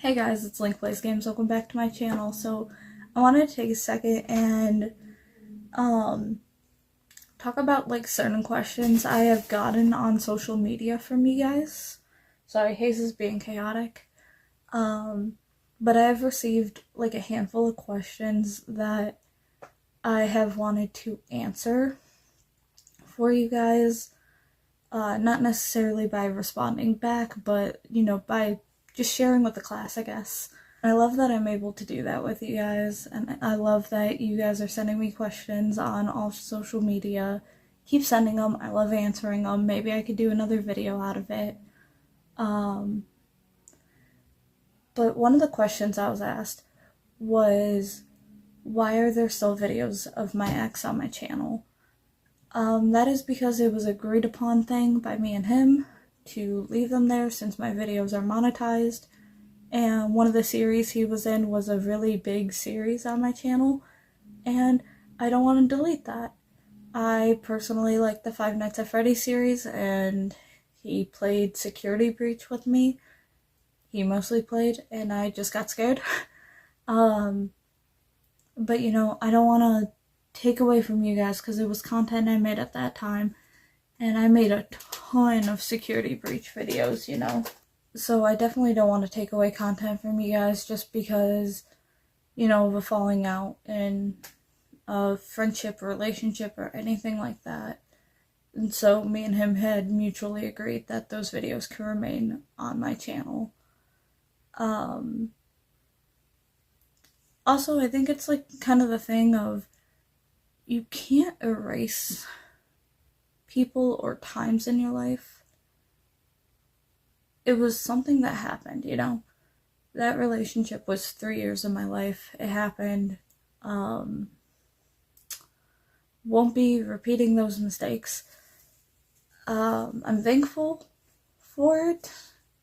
Hey guys, it's Lynk Plays Games. Welcome back to my channel. So I wanted to take a second and talk about like certain questions I have gotten on social media from you guys. Sorry, Hayes is being chaotic. But I have received like a handful of questions that I have wanted to answer for you guys. Not necessarily by responding back, but by just sharing with the class, I guess. I love that I'm able to do that with you guys, and I love that you guys are sending me questions on all social media. Keep sending them. I love answering them. Maybe I could do another video out of it. But one of the questions I was asked was, why are there still videos of my ex on my channel? That is because it was agreed upon thing by me and him to leave them there since my videos are monetized. And one of the series he was in was a really big series on my channel, and I don't want to delete that. I personally like the Five Nights at Freddy's series, and he played Security Breach with me. He mostly played, and I just got scared. But I don't want to take away from you guys because it was content I made at that time, and I made a ton of Security Breach videos, So I definitely don't want to take away content from you guys just because, of a falling out in a friendship or relationship or anything like that. And so me and him had mutually agreed that those videos can remain on my channel. Also, I think it's like kind of the thing of you can't erase people or times in your life. It was something that happened, That relationship was 3 years of my life. It happened. Won't be repeating those mistakes. I'm thankful for it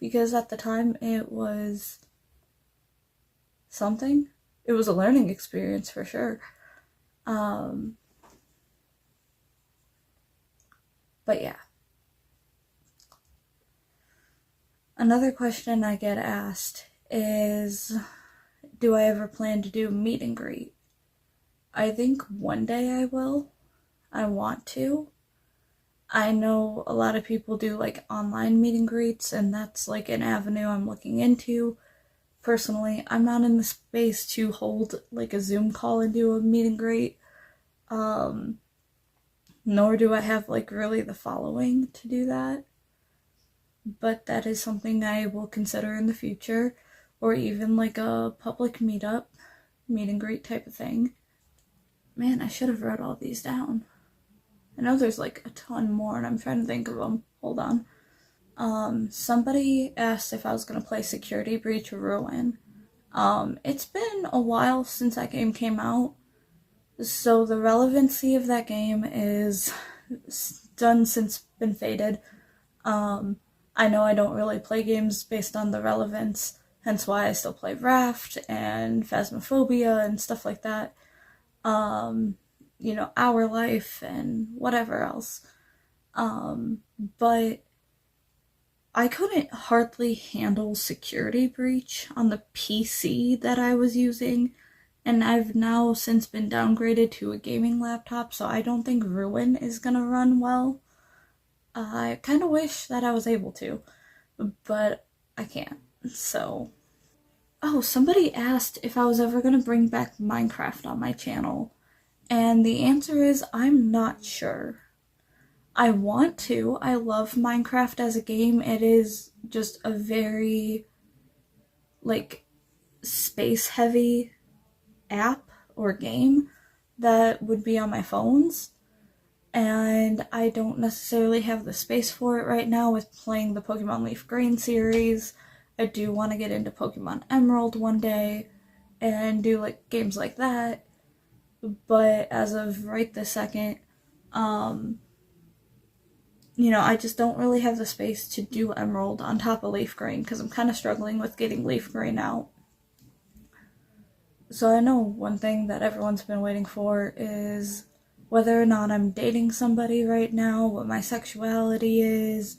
because at the time it was something. It was a learning experience for sure. But yeah. Another question I get asked is, do I ever plan to do a meet and greet? I think one day I will. I want to. I know a lot of people do like online meet and greets, and that's like an avenue I'm looking into. Personally, I'm not in the space to hold like a Zoom call and do a meet and greet. Nor do I have like really the following to do that. But that is something I will consider in the future, or even like a public meetup, meet and greet type of thing. Man, I should have wrote all these down. I know there's like a ton more and I'm trying to think of them. Hold on. Somebody asked if I was gonna play Security Breach or Ruin. It's been a while since that game came out, so the relevancy of that game is done since been faded. I know I don't really play games based on the relevance, hence why I still play Raft and Phasmophobia and stuff like that. Our Life and whatever else. But I couldn't hardly handle Security Breach on the PC that I was using, and I've now since been downgraded to a gaming laptop, so I don't think Ruin is gonna run well. I kind of wish that I was able to, but I can't, so. Oh, somebody asked if I was ever gonna bring back Minecraft on my channel, and the answer is I'm not sure. I want to. I love Minecraft as a game. It is just a very, like, space-heavy app or game that would be on my phones, and I don't necessarily have the space for it right now with playing the Pokemon Leaf Green series. I do want to get into Pokemon Emerald one day and do like games like that, but as of right this second, I just don't really have the space to do Emerald on top of Leaf Green because I'm kind of struggling with getting Leaf Green out. So I know one thing that everyone's been waiting for is whether or not I'm dating somebody right now, what my sexuality is,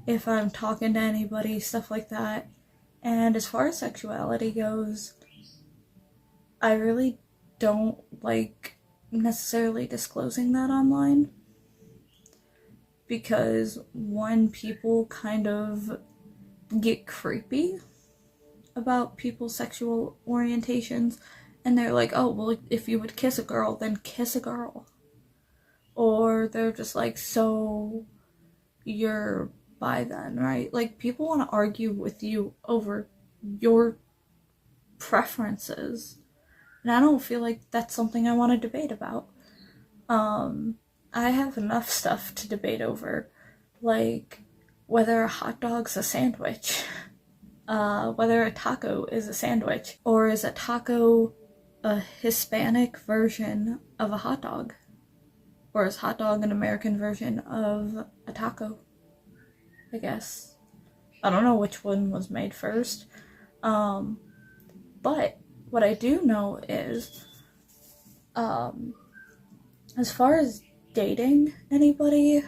if I'm talking to anybody, stuff like that. And as far as sexuality goes, I really don't like necessarily disclosing that online, because one, people kind of get creepy about people's sexual orientations, and they're like, oh, well, if you would kiss a girl, then kiss a girl. Or they're just like, so you're bi then, right? Like, people want to argue with you over your preferences, and I don't feel like that's something I want to debate about. I have enough stuff to debate over, like whether a hot dog's a sandwich, whether a taco is a sandwich, or is a taco a Hispanic version of a hot dog, or is hot dog an American version of a taco, I guess. I don't know which one was made first, but what I do know is, as far as dating anybody,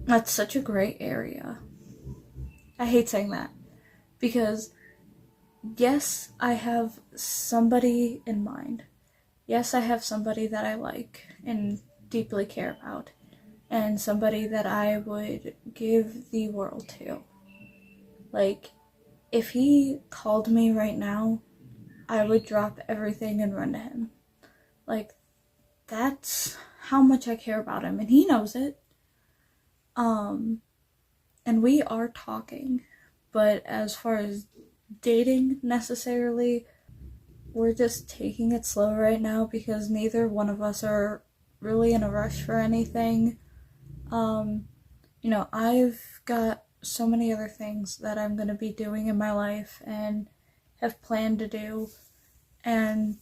that's such a gray area. I hate saying that, because yes, I have somebody in mind. Yes, I have somebody that I like and deeply care about, and somebody that I would give the world to. Like, if he called me right now, I would drop everything and run to him. Like, that's how much I care about him, and he knows it. And we are talking, but as far as dating necessarily, we're just taking it slow right now because neither one of us are really in a rush for anything. I've got so many other things that I'm going to be doing in my life and have planned to do, and,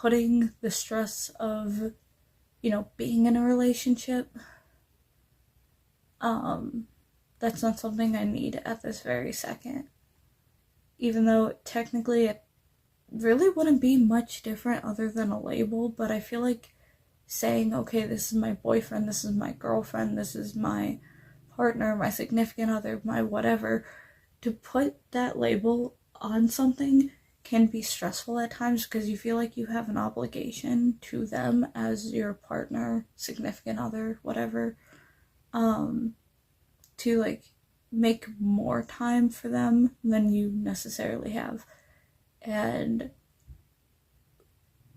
putting the stress of, being in a relationship, that's not something I need at this very second. Even though technically it really wouldn't be much different other than a label, but I feel like saying, okay, this is my boyfriend, this is my girlfriend, this is my partner, my significant other, my whatever, to put that label on something can be stressful at times, because you feel like you have an obligation to them as your partner, significant other, whatever, to like make more time for them than you necessarily have. And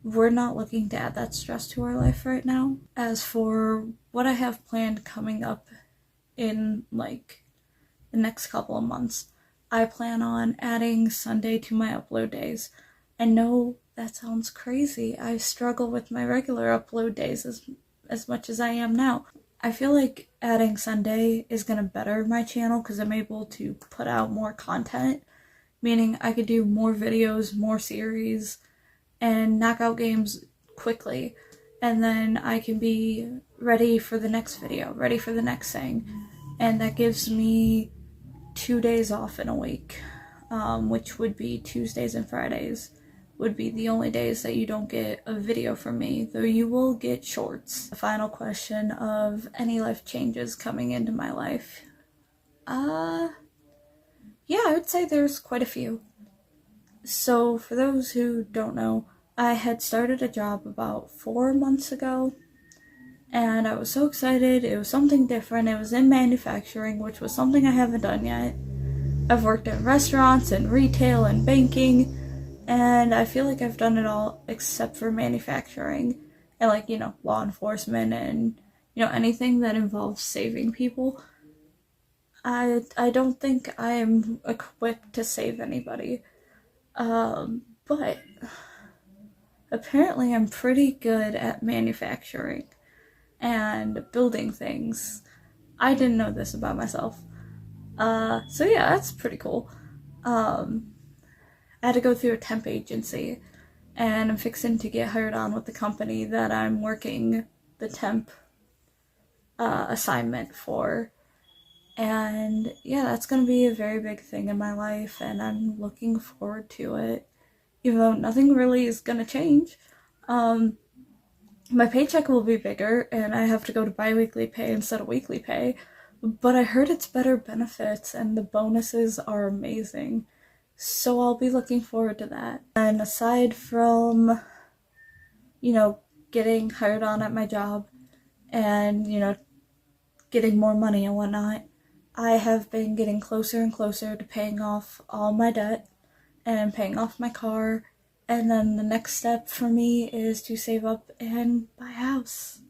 we're not looking to add that stress to our life right now. As for what I have planned coming up in like the next couple of months, I plan on adding Sunday to my upload days. I know that sounds crazy. I struggle with my regular upload days as much as I am now. I feel like adding Sunday is going to better my channel because I'm able to put out more content, meaning I could do more videos, more series, and knock out games quickly, and then I can be ready for the next video, ready for the next thing, and that gives me 2 days off in a week, which would be Tuesdays and Fridays would be the only days that you don't get a video from me, though you will get shorts. The final question of any life changes coming into my life. Yeah, I would say there's quite a few. So for those who don't know, I had started a job about 4 months ago, and I was so excited. It was something different. It was in manufacturing, which was something I haven't done yet. I've worked in restaurants and retail and banking, and I feel like I've done it all except for manufacturing and, like, law enforcement and, anything that involves saving people. I don't think I am equipped to save anybody. But apparently I'm pretty good at manufacturing and building things. I didn't know this about myself. So yeah, that's pretty cool. I had to go through a temp agency, and I'm fixing to get hired on with the company that I'm working the temp assignment for. And yeah, that's going to be a very big thing in my life, and I'm looking forward to it, even though nothing really is going to change. My paycheck will be bigger, and I have to go to bi-weekly pay instead of weekly pay, but I heard it's better benefits and the bonuses are amazing. So I'll be looking forward to that. And aside from, getting hired on at my job and, getting more money and whatnot, I have been getting closer and closer to paying off all my debt and paying off my car. And then the next step for me is to save up and buy a house.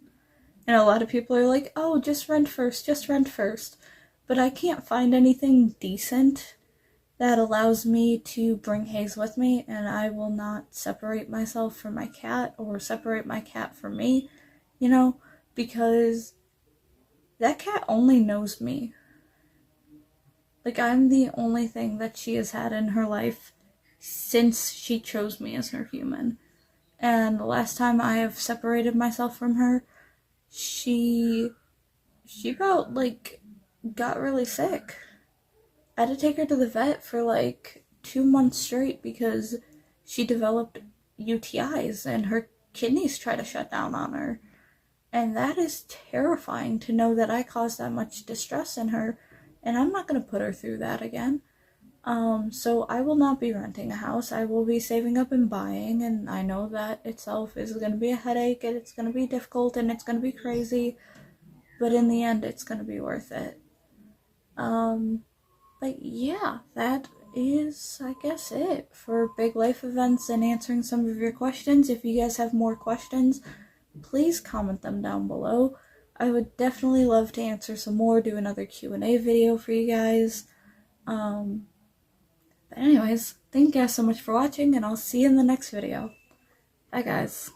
And a lot of people are like, oh, just rent first, just rent first. But I can't find anything decent that allows me to bring Hayes with me, and I will not separate myself from my cat or separate my cat from me, because that cat only knows me. Like, I'm the only thing that she has had in her life since she chose me as her human. And the last time I have separated myself from her, she got really sick. I had to take her to the vet for 2 months straight because she developed UTIs and her kidneys tried to shut down on her. And that is terrifying to know that I caused that much distress in her, and I'm not going to put her through that again. So I will not be renting a house. I will be saving up and buying, and I know that itself is going to be a headache and it's going to be difficult and it's going to be crazy, but in the end it's going to be worth it. But yeah, that is, I guess, it for big life events and answering some of your questions. If you guys have more questions, please comment them down below. I would definitely love to answer some more, do another Q&A video for you guys. But anyways, thank you guys so much for watching, and I'll see you in the next video. Bye, guys.